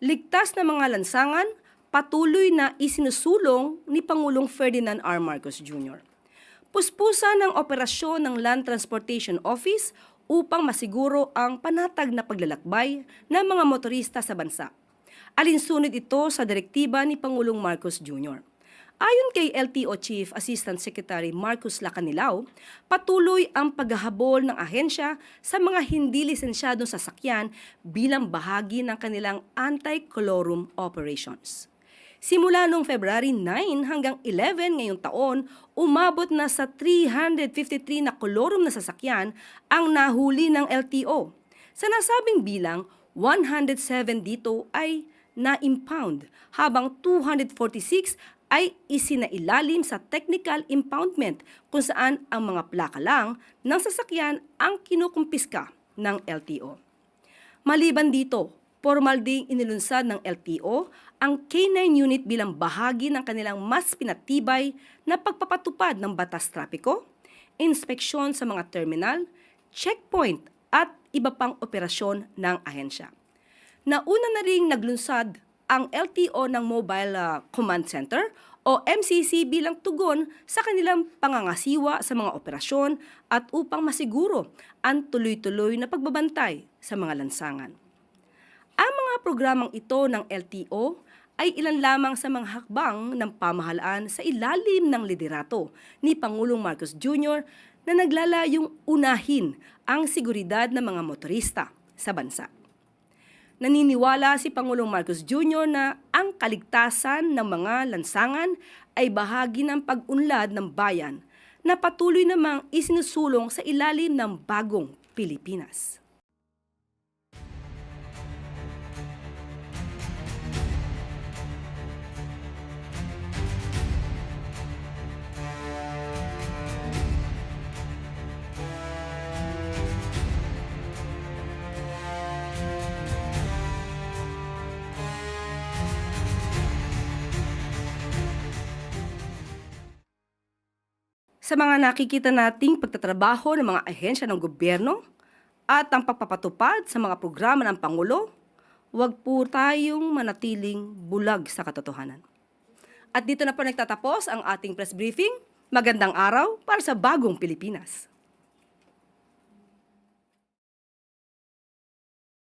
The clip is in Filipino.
Ligtas na mga lansangan, patuloy na isinusulong ni Pangulong Ferdinand R. Marcos Jr. Puspusan ng operasyon ng Land Transportation Office upang masiguro ang panatag na paglalakbay ng mga motorista sa bansa. Alinsunod ito sa direktiba ni Pangulong Marcos Jr. Ayon kay LTO Chief Assistant Secretary Marcus Lacanilao, patuloy ang paghahabol ng ahensya sa mga hindi lisensyadong sasakyan bilang bahagi ng kanilang anti-colorum operations. Simula noong February 9 hanggang 11 ngayong taon, umabot na sa 353 na colorum na sasakyan ang nahuli ng LTO. Sa nasabing bilang, 107 dito ay na-impound, habang 246 ay isinailalim sa technical impoundment kung saan ang mga plaka lang ng sasakyan ang kinukumpiska ng LTO. Maliban dito, formal ding inilunsad ng LTO ang K9 unit bilang bahagi ng kanilang mas pinatibay na pagpapatupad ng batas trapiko, inspeksyon sa mga terminal, checkpoint at iba pang operasyon ng ahensya. Nauna na ring naglunsad ang LTO ng Mobile Command Center o MCC bilang tugon sa kanilang pangangasiwa sa mga operasyon at upang masiguro ang tuloy-tuloy na pagbabantay sa mga lansangan. Ang mga programang ito ng LTO ay ilan lamang sa mga hakbang ng pamahalaan sa ilalim ng liderato ni Pangulong Marcos Jr. na naglalayong unahin ang seguridad ng mga motorista sa bansa. Naniniwala si Pangulong Marcos Jr. na ang kaligtasan ng mga lansangan ay bahagi ng pag-unlad ng bayan na patuloy namang isinusulong sa ilalim ng bagong Pilipinas. Sa mga nakikita nating pagtatrabaho ng mga ahensya ng gobyerno at ang pagpapatupad sa mga programa ng Pangulo, huwag po tayong manatiling bulag sa katotohanan. At dito na po nagtatapos ang ating press briefing. Magandang araw para sa bagong Pilipinas.